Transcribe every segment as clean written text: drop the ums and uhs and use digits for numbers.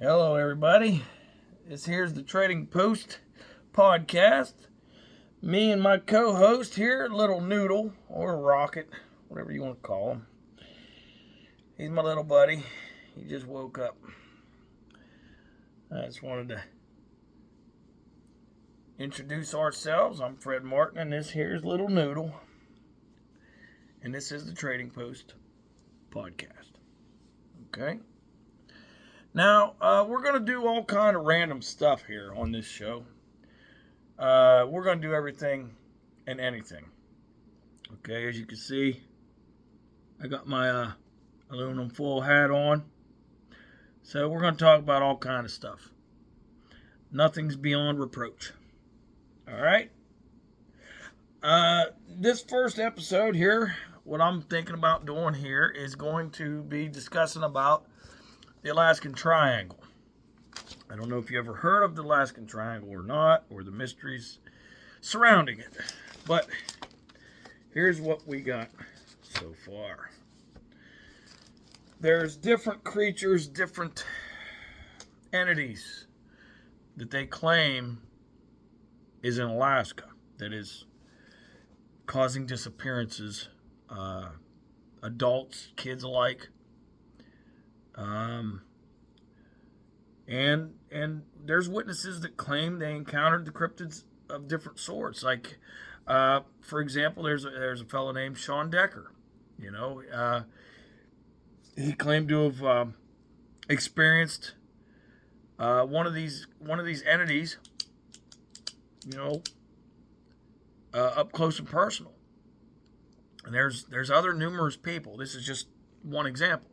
Hello, everybody. This here's the Trading Post podcast. Me and my co-host here, Little Noodle, or Rocket, whatever you want to call him. He's my little buddy. He just woke up. I just wanted to introduce ourselves. I'm Fred Martin, and this here's Little Noodle. And this is the Trading Post podcast. Okay? Now, we're going to do all kind of random stuff here on this show. We're going to do everything and anything. Okay, as you can see, I got my aluminum foil hat on. So we're going to talk about all kind of stuff. Nothing's beyond reproach. All right? This first episode here, what I'm thinking about doing here is going to be discussing about the Alaskan Triangle. I don't know if you ever heard of the Alaskan Triangle or not, or the mysteries surrounding it. But here's what we got so far. There's different creatures, different entities that they claim is in Alaska that is causing disappearances, adults, kids alike. And there's witnesses that claim they encountered the cryptids of different sorts. Like, for example, there's a fellow named Sean Decker. He claimed to have experienced one of these entities, up close and personal. And there's other numerous people. This is just one example.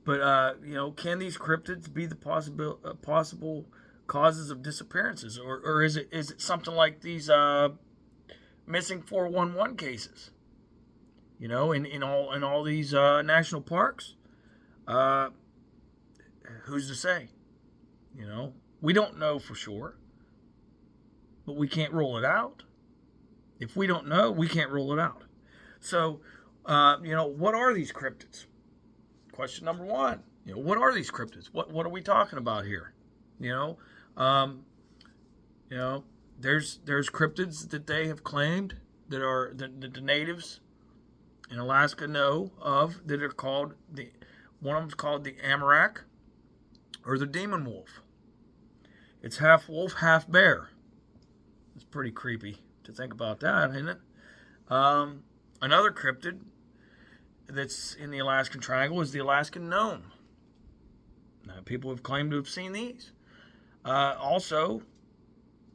But, can these cryptids be the possible causes of disappearances? Or is it something like these missing 411 cases? In all these national parks? Who's to say? We don't know for sure. But we can't rule it out. If we don't know, we can't rule it out. So, what are these cryptids? Question number one, what are these cryptids? What are we talking about here? There's cryptids that they have claimed that the natives in Alaska know of, that are called one of them's called the Amarak, or the demon wolf. It's half wolf, half bear. It's pretty creepy to think about that, isn't it? Another cryptid that's in the Alaskan Triangle is the Alaskan gnome. Now, people have claimed to have seen these. Also,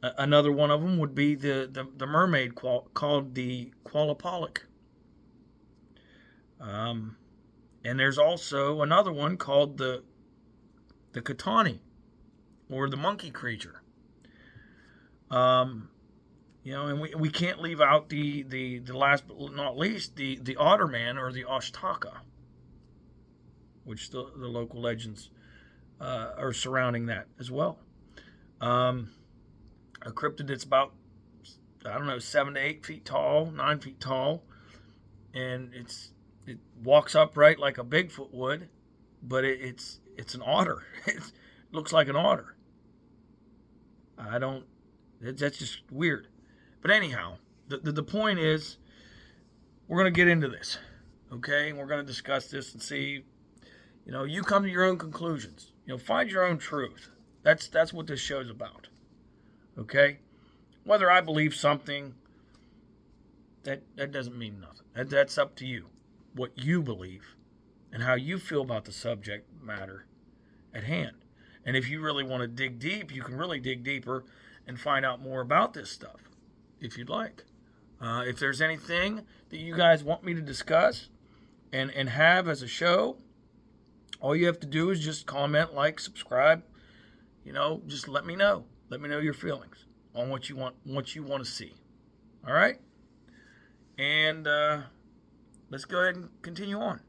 another one of them would be the mermaid called the Qualapalik. And there's also another one called the Katani, or the monkey creature. And we can't leave out the last but not least, the otter man, or the Ashtaka, which the local legends are surrounding that as well. A cryptid that's about, 7 to 8 feet tall, 9 feet tall, and it walks upright like a Bigfoot would, but it's an otter. It looks like an otter. That's just weird. But anyhow, the point is, we're going to get into this, okay? And we're going to discuss this and see, you come to your own conclusions. Find your own truth. That's what this show's about, okay? Whether I believe something, that doesn't mean nothing. That's up to you, what you believe and how you feel about the subject matter at hand. And if you really want to dig deep, you can really dig deeper and find out more about this stuff, if you'd like. If there's anything that you guys want me to discuss and have as a show, all you have to do is just comment, like, subscribe. Just let me know. Let me know your feelings on what you want to see. All right? And let's go ahead and continue on.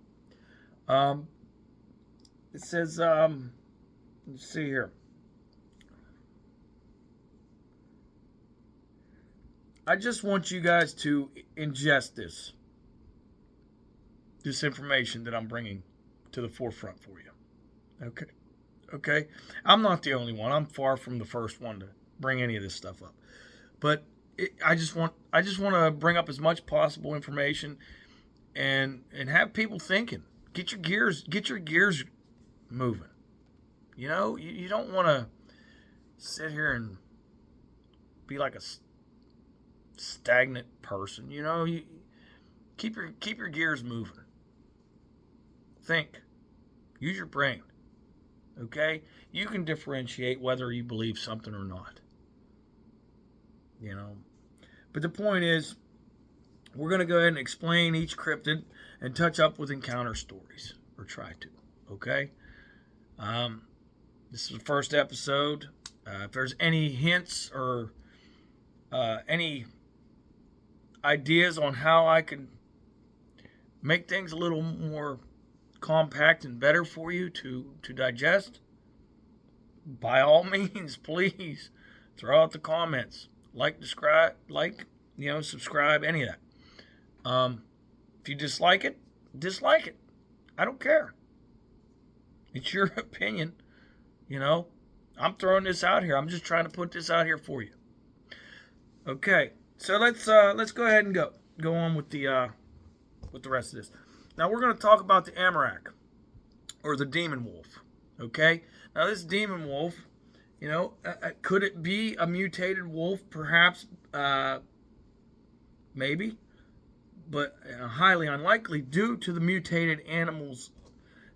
It says, let's see here. I just want you guys to ingest this information that I'm bringing to the forefront for you. Okay. Okay, I'm not the only one. I'm far from the first one to bring any of this stuff up. But I just want to bring up as much possible information and have people thinking. Get your gears moving. You don't want to sit here and be like a stagnant person. You keep your gears moving. Think. Use your brain. Okay? You can differentiate whether you believe something or not. But the point is, we're going to go ahead and explain each cryptid and touch up with encounter stories, or try to. Okay? This is the first episode. If there's any hints or any ideas on how I can make things a little more compact and better for you to digest, by all means, please throw out the comments. Subscribe, any of that. If you dislike it, dislike it. I don't care. It's your opinion. I'm throwing this out here. I'm just trying to put this out here for you. Okay, so let's go ahead and go on with the rest of this. Now we're going to talk about the Amarak, or the demon wolf. Okay, now this demon wolf, could it be a mutated wolf? Perhaps, maybe, but highly unlikely due to the mutated animals.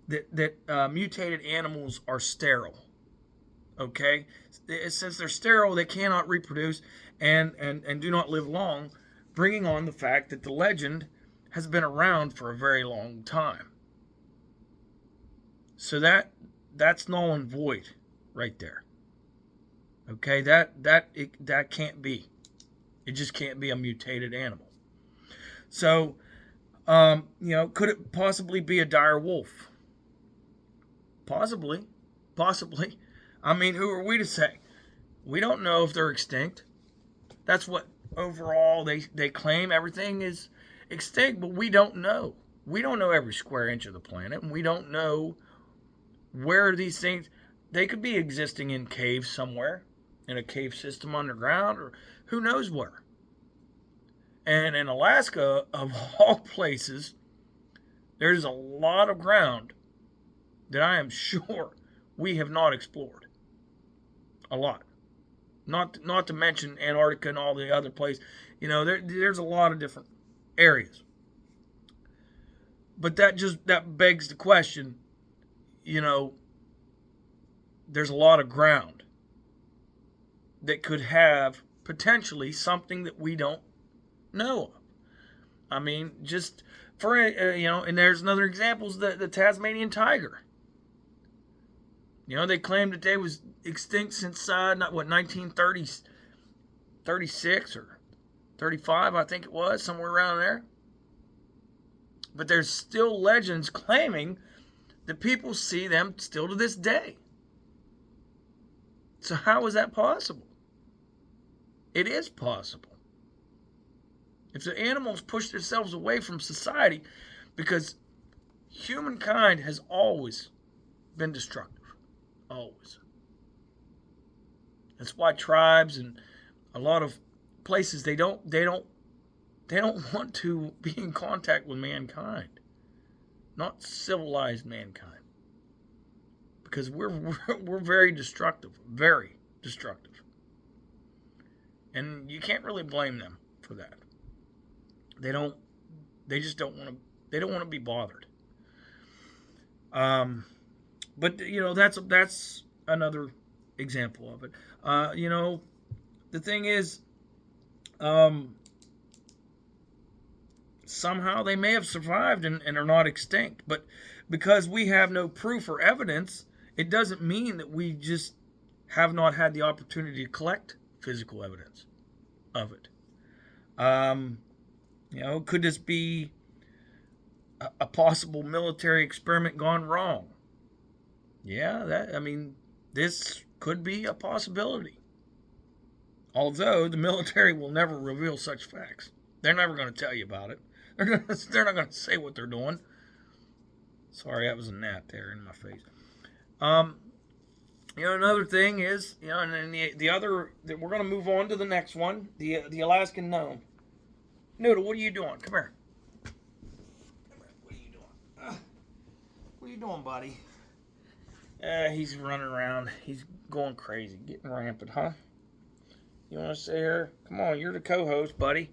That mutated animals are sterile. Okay, since they're sterile, they cannot reproduce and do not live long, bringing on the fact that the legend has been around for a very long time. So that's null and void right there. Okay, that can't be. It just can't be a mutated animal. So, could it possibly be a dire wolf? Possibly. I mean, who are we to say? We don't know if they're extinct. That's what overall they claim. Everything is extinct, but we don't know. We don't know every square inch of the planet, and we don't know where these things. They could be existing in caves somewhere, in a cave system underground, or who knows where. And in Alaska, of all places, there's a lot of ground that I am sure we have not explored. A lot. Not to mention Antarctica and all the other places. There's a lot of different areas. But that begs the question, there's a lot of ground that could have potentially something that we don't know of. I mean, just for, and there's another example is the Tasmanian tiger. They claimed that they was extinct since 1936 or 35, I think it was, somewhere around there. But there's still legends claiming that people see them still to this day. So how is that possible? It is possible. If the animals push themselves away from society, because humankind has always been destructive. Always. That's why tribes and a lot of places they don't want to be in contact with mankind, not civilized mankind, because we're very destructive, and you can't really blame them for that. They don't want to be bothered. But that's another example of it. The thing is, somehow they may have survived and are not extinct. But because we have no proof or evidence, it doesn't mean that we just have not had the opportunity to collect physical evidence of it. Could this be a possible military experiment gone wrong? Yeah, this could be a possibility. Although the military will never reveal such facts. They're never going to tell you about it. They're not going to say what they're doing. Sorry, that was a gnat there in my face. Another thing is, and then the other, we're going to move on to the next one, the Alaskan gnome. Noodle, what are you doing? Come here. What are you doing? What are you doing, buddy? He's running around. He's going crazy, getting rampant, huh? You want to sit here? Come on, you're the co-host, buddy.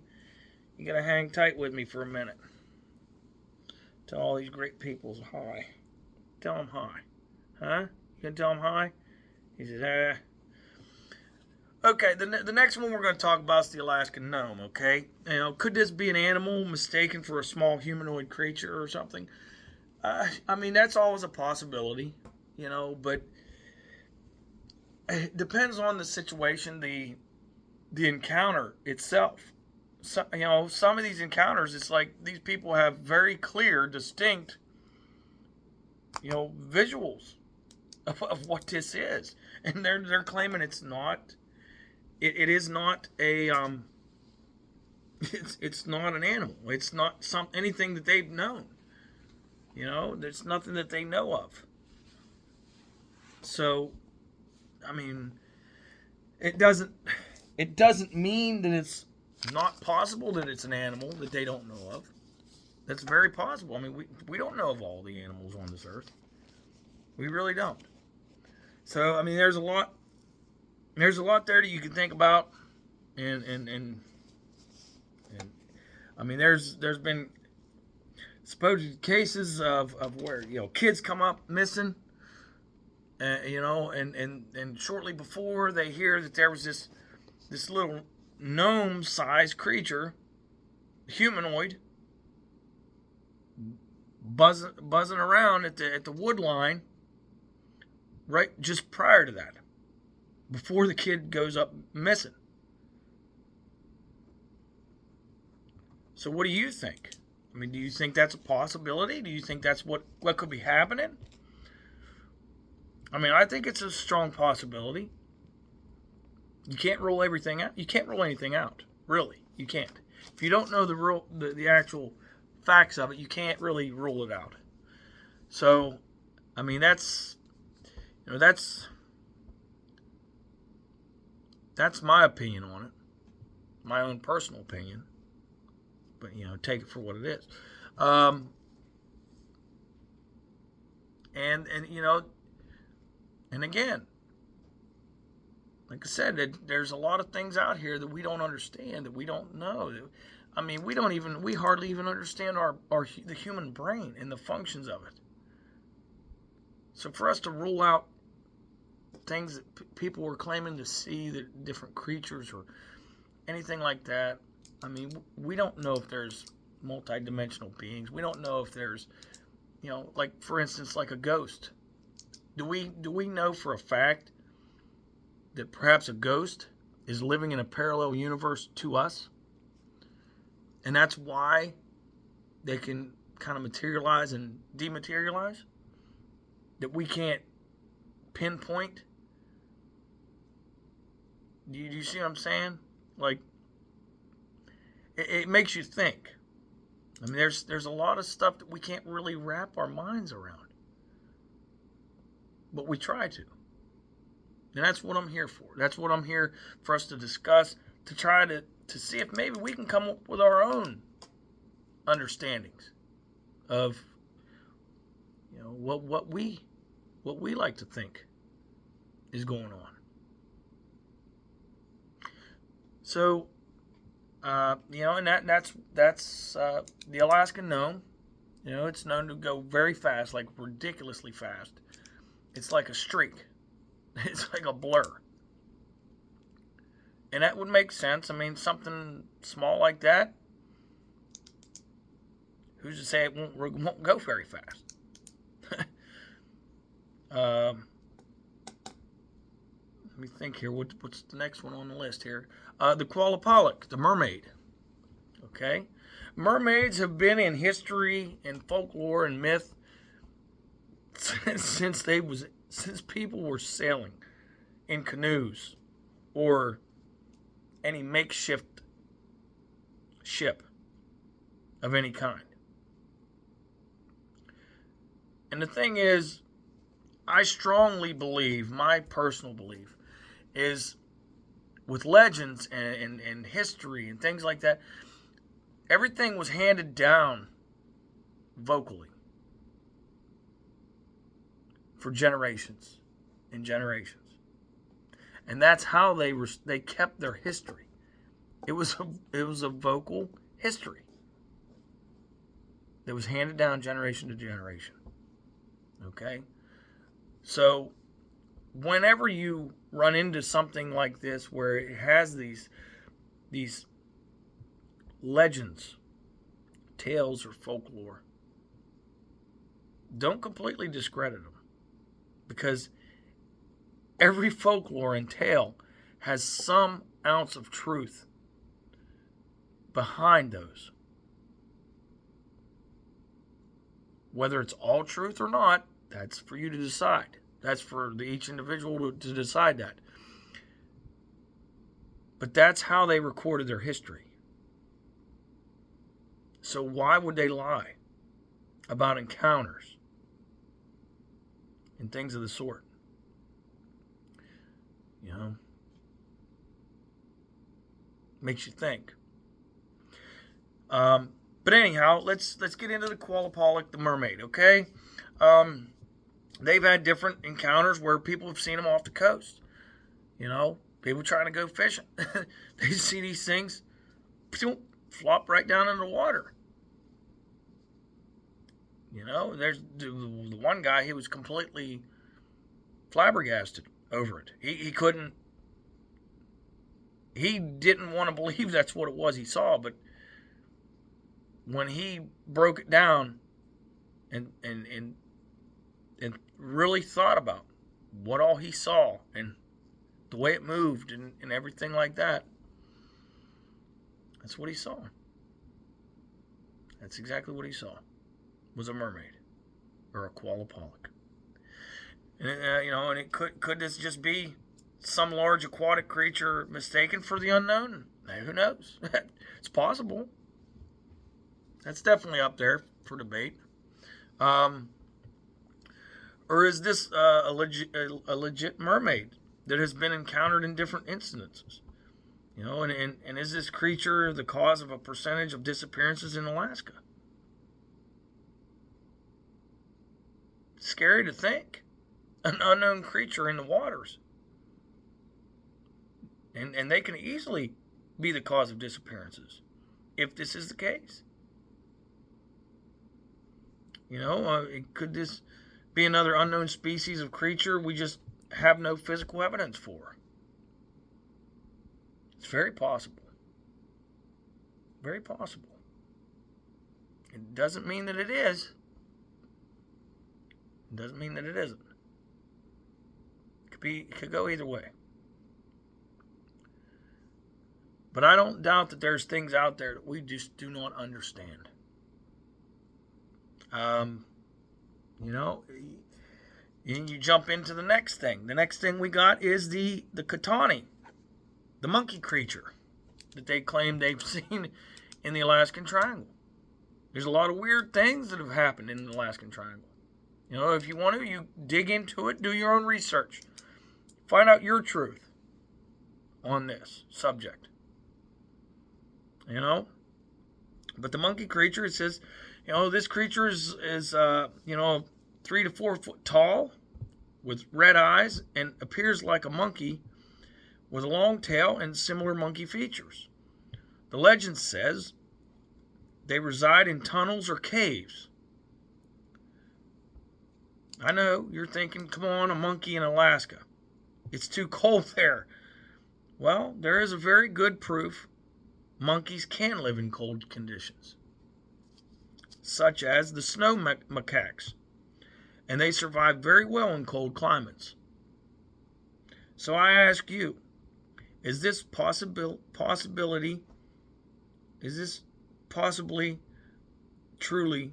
You got to hang tight with me for a minute. Tell all these great people hi. Tell them hi. Huh? You gonna tell them hi? He says, Okay, the next one we're going to talk about is the Alaskan gnome, okay? Could this be an animal mistaken for a small humanoid creature or something? That's always a possibility, but it depends on the situation, the encounter itself. So, some of these encounters, it's like these people have very clear, distinct, visuals of what this is, and they're claiming it's not. It is not a it's not an animal. It's not anything that they've known. There's nothing that they know of. So, it doesn't mean that it's not possible that it's an animal that they don't know of. That's very possible. We don't know of all the animals on this earth. We really don't. So, there's a lot there that you can think about, and there's been supposed cases of where kids come up missing, and shortly before they hear that there was this little gnome-sized creature, humanoid, buzzing around at the wood line, right just prior to that, before the kid goes up missing. So what do you think? Do you think that's a possibility? Do you think that's what could be happening? I think it's a strong possibility. You can't rule everything out. You can't rule anything out. Really, you can't. If you don't know the actual facts of it, you can't really rule it out. So, that's my opinion on it. My own personal opinion. But, take it for what it is. And again, like I said, there's a lot of things out here that we don't understand, that we don't know. We hardly even understand the human brain and the functions of it. So for us to rule out things that people were claiming to see, that different creatures or anything like that, we don't know if there's multidimensional beings. We don't know if there's, like for instance, like a ghost. Do we know for a fact that perhaps a ghost is living in a parallel universe to us? And that's why they can kind of materialize and dematerialize? That we can't pinpoint? Do you see what I'm saying? Like, it makes you think. There's a lot of stuff that we can't really wrap our minds around. But we try to. And that's what I'm here for. That's what I'm here for us to discuss, to try to see if maybe we can come up with our own understandings of what we like to think is going on. So and that's the Alaskan gnome. It's known to go very fast, like ridiculously fast. It's like a streak. It's like a blur. And that would make sense. Something small like that, who's to say it won't go very fast? Let me think here. What's the next one on the list here? The koala polyp, the mermaid. Okay? Mermaids have been in history and folklore and myth since people were sailing in canoes or any makeshift ship of any kind. And the thing is, I strongly believe, my personal belief, is with legends and history and things like that, everything was handed down vocally for generations and generations. And that's how they kept their history. It was a vocal history that was handed down generation to generation. Okay? So whenever you run into something like this where it has these legends, tales, or folklore, don't completely discredit them, because every folklore and tale has some ounce of truth behind those. Whether it's all truth or not, that's for you to decide. That's for each individual to decide that. But that's how they recorded their history. So why would they lie about encounters and things of the sort? You know, makes you think. But anyhow, let's get into the Qualipollock, the mermaid. Okay, they've had different encounters where people have seen them off the coast. You know, people trying to go fishing, they see these things flop right down in the water. You know, there's the one guy, he was completely flabbergasted over it. He didn't want to believe that's what it was he saw, but when he broke it down and really thought about what all he saw and the way it moved and everything like that, that's what he saw. That's exactly what he saw, was a mermaid or a Qualipollock. And, and it could this just be some large aquatic creature mistaken for the unknown? Who knows? It's possible. That's definitely up there for debate. Or is this a legit mermaid that has been encountered in different incidences? You know, and is this creature the cause of a percentage of disappearances in Alaska? It's scary to think. An unknown creature in the waters. And they can easily be the cause of disappearances if this is the case. You know, could this be another unknown species of creature we just have no physical evidence for? It's very possible. Very possible. It doesn't mean that it is. It doesn't mean that it isn't. It could go either way. But I don't doubt that there's things out there that we just do not understand. You know, and you jump into the next thing. The next thing we got is the Katani, the monkey creature that they claim they've seen in the Alaskan Triangle. There's a lot of weird things that have happened in the Alaskan Triangle. You know, if you want to, you dig into it, do your own research. Find out your truth on this subject. You know? But the monkey creature, it says, you know, this creature is 3 to 4 foot tall with red eyes and appears like a monkey with a long tail and similar monkey features. The legend says they reside in tunnels or caves. I know, you're thinking, come on, a monkey in Alaska. It's too cold there. Well, there is a very good proof monkeys can live in cold conditions, such as the snow macaques, and they survive very well in cold climates. So I ask you, is this possibly truly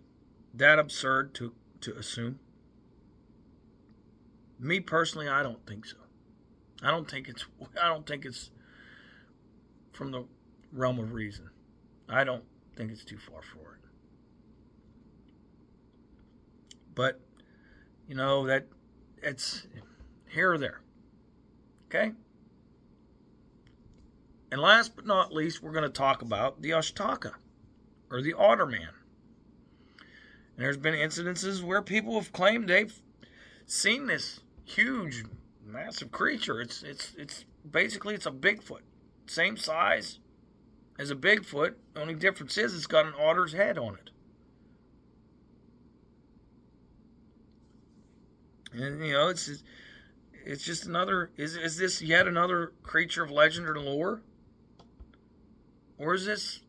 that absurd to assume? Me personally, I don't think so. I don't think it's from the realm of reason. I don't think it's too far for it. But, you know, that it's here or there. Okay? And last but not least, we're going to talk about the Ashtaka, or the otter man. And there's been incidences where people have claimed they've seen this huge, massive creature. It's basically it's a Bigfoot, same size as a Bigfoot. The only difference is it's got an otter's head on it. And you know, it's just another. Is this yet another creature of legend or lore, or is this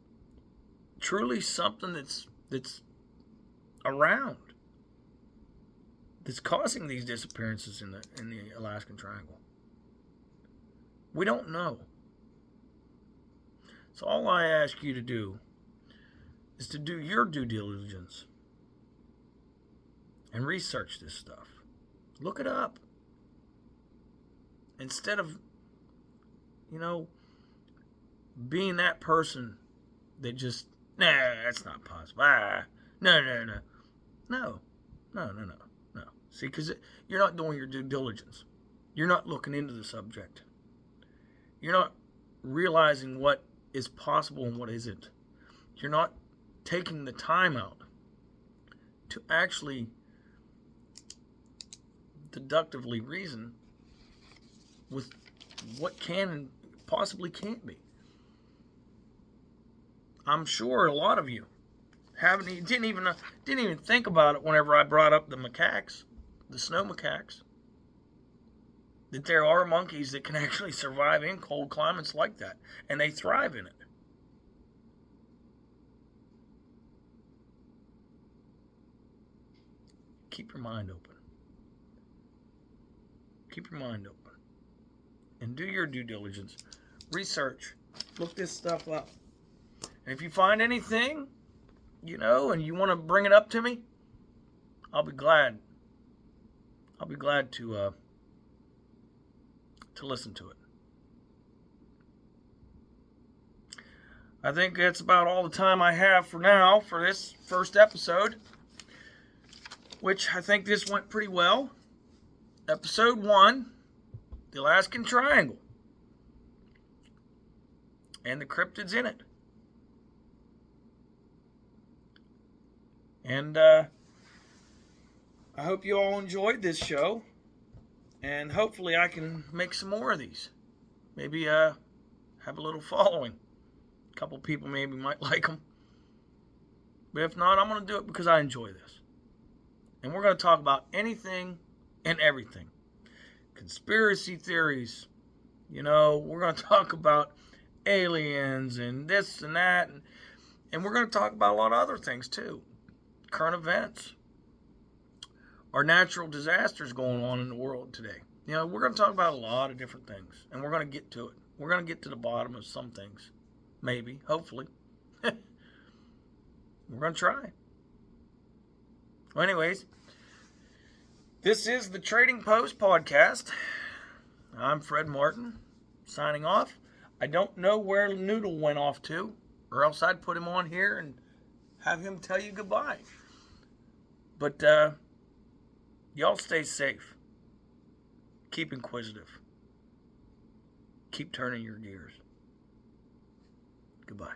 truly something that's around, that's causing these disappearances in the Alaskan Triangle? We don't know. So all I ask you to do is to do your due diligence and research this stuff. Look it up. Instead of, being that person that just, that's not possible. No. See, because you're not doing your due diligence. You're not looking into the subject. You're not realizing what is possible and what isn't. You're not taking the time out to actually deductively reason with what can and possibly can't be. I'm sure a lot of you didn't even think about it whenever I brought up the macaques, the snow macaques, that there are monkeys that can actually survive in cold climates like that, and they thrive in it. Keep your mind open. Keep your mind open. And do your due diligence. Research. Look this stuff up. And if you find anything, and you want to bring it up to me, I'll be glad. I'll be glad to listen to it. I think that's about all the time I have for now for this first episode, which I think this went pretty well. Episode 1, the Alaskan Triangle, and the cryptids in it. And I hope you all enjoyed this show, and hopefully I can make some more of these. Maybe have a little following. A couple people maybe might like them. But if not, I'm going to do it because I enjoy this. And we're going to talk about anything and everything. Conspiracy theories. We're going to talk about aliens and this and that. And we're going to talk about a lot of other things too. Current events. Our natural disasters going on in the world today. We're going to talk about a lot of different things. And we're going to get to it. We're going to get to the bottom of some things. Maybe. Hopefully. We're going to try. Well, anyways. This is the Trading Post Podcast. I'm Fred Martin, signing off. I don't know where Noodle went off to, or else I'd put him on here and have him tell you goodbye. But y'all stay safe. Keep inquisitive. Keep turning your gears. Goodbye.